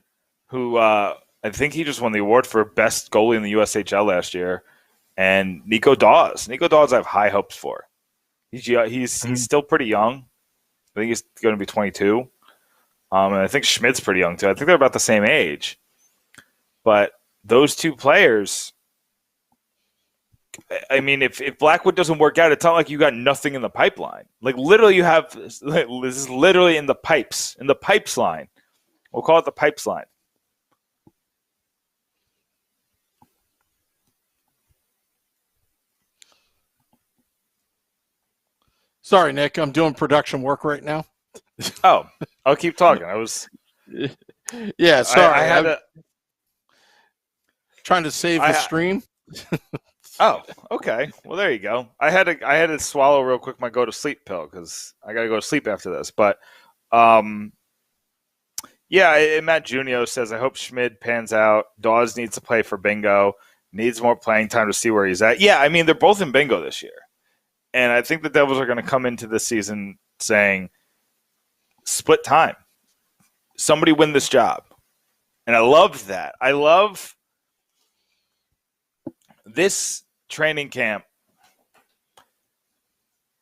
who I think he just won the award for best goalie in the USHL last year, and Nico Dawes. Nico Dawes I have high hopes for. He's still pretty young. I think he's going to be 22. And I think Schmid's pretty young, too. I think they're about the same age. But those two players, I mean, if Blackwood doesn't work out, it's not like you got nothing in the pipeline. Like, literally, you have this is literally in the pipes line. We'll call it the pipes line. Sorry, Nick. I'm doing production work right now. Oh, I'll keep talking. Yeah, sorry. I had trying to save the stream. Oh, okay. Well, there you go. I had to swallow real quick my go to sleep pill because I got to go to sleep after this. But yeah, Matt Junio says, I hope Schmid pans out. Dawes needs to play for bingo, needs more playing time to see where he's at. Yeah, I mean, they're both in bingo this year. And I think the Devils are going to come into this season saying, split time. Somebody win this job. And I love that. I love this training camp.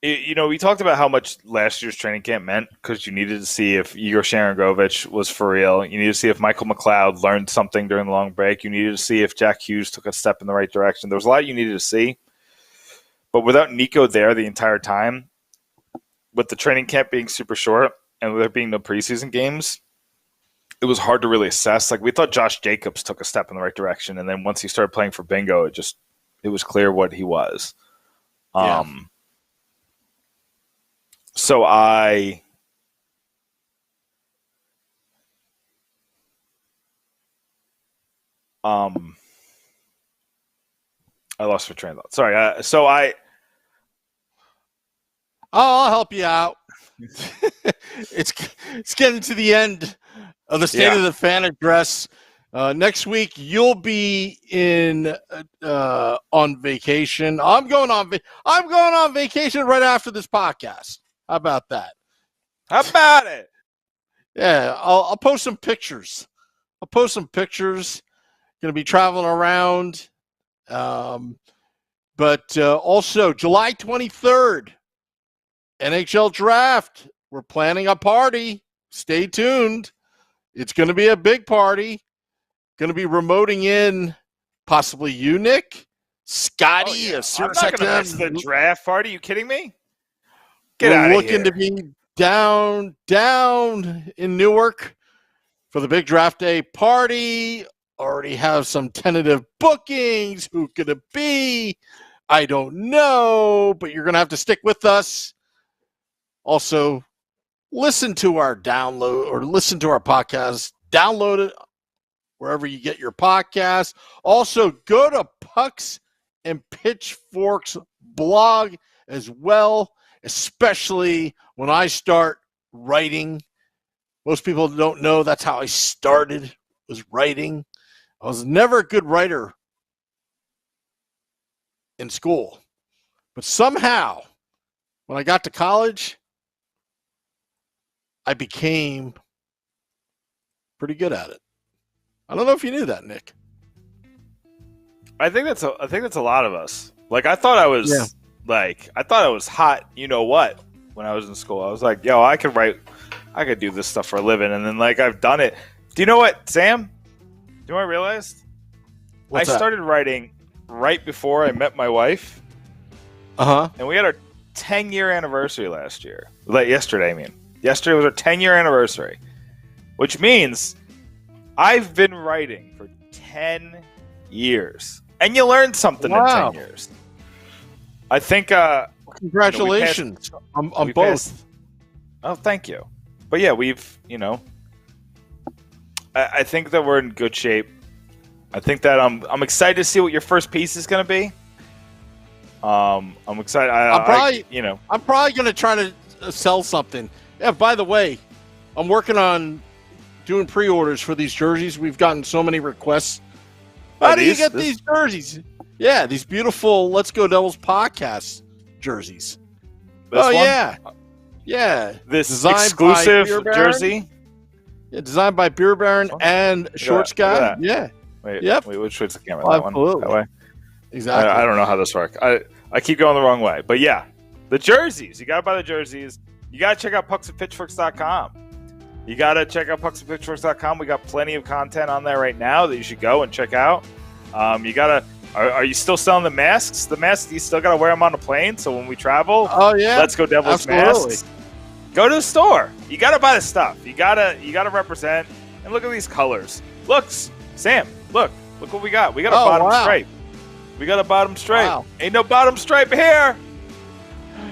We talked about how much last year's training camp meant because you needed to see if Igor Sharangovich was for real. You needed to see if Michael McLeod learned something during the long break. You needed to see if Jack Hughes took a step in the right direction. There was a lot you needed to see. But without Nico there the entire time, with the training camp being super short and with there being no preseason games, it was hard to really assess. Like, we thought Josh Jacobs took a step in the right direction, and then once he started playing for bingo, it was clear what he was. Yeah. So I lost my train of thought. Sorry. I'll help you out. It's getting to the end of the State of the Fan address. Next week you'll be on vacation. I'm going on vacation right after this podcast. How about that? How about it? Yeah, I'll post some pictures. Going to be traveling around. But also July 23rd, NHL draft. We're planning a party. Stay tuned. It's going to be a big party. Going to be remoting in possibly you, Nick, Scotty. I'm not going to miss the draft party. Are you kidding me? Get We're out of here. looking to be down in Newark for the big draft day party. Already have some tentative bookings. Who could it be? I don't know, but you're going to have to stick with us. Also, listen to our podcast. Download it wherever you get your podcast. Also, go to Pucks and Pitchforks blog as well, especially when I start writing. Most people don't know that's how I started, was writing. I was never a good writer in school, but somehow when I got to college, I became pretty good at it. I don't know if you knew that, Nick. I think that's a lot of us. Like I thought I was hot. You know what? When I was in school, I was like, yo, I could do this stuff for a living, and then like I've done it. Do you know what, Sam? Do you know what I realized? What's I that? started writing right before I met my wife. And we had our 10-year anniversary last year. Like yesterday, I mean. Yesterday was our 10-year anniversary, which means I've been writing for 10 years. And you learned something in 10 years. I think... congratulations on both. Oh, thank you. But yeah, we've, I think that we're in good shape. I think that I'm excited to see what your first piece is going to be. I'm excited. I'm probably going to try to sell something. Yeah, by the way, I'm working on doing pre-orders for these jerseys. We've gotten so many requests. How do you get these jerseys? Yeah, these beautiful Let's Go Devils podcast jerseys. Yeah. This designed exclusive by jersey. Yeah, designed by Beer Baron and Shorts Guy. Yeah. Wait, which way's the camera? That absolutely. One? That way? Exactly. I don't know how this works. I keep going the wrong way. But yeah, the jerseys. You got to buy the jerseys. You got to check out pucksandpitchforks.com. You got to check out pucksandpitchforks.com. We got plenty of content on there right now that you should go and check out. You got to... Are you still selling the masks? The masks, you still got to wear them on the plane. So when we travel, Let's Go Devils masks. Go to the store. You got to buy the stuff. You gotta represent. And look at these colors. Look, Sam. Look what we got. We got a bottom stripe. We got a bottom stripe. Wow. Ain't no bottom stripe here.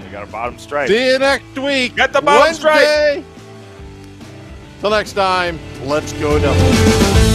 We got a bottom stripe. See you next week. Got the bottom Wednesday. stripe. Till next time, let's go Devils.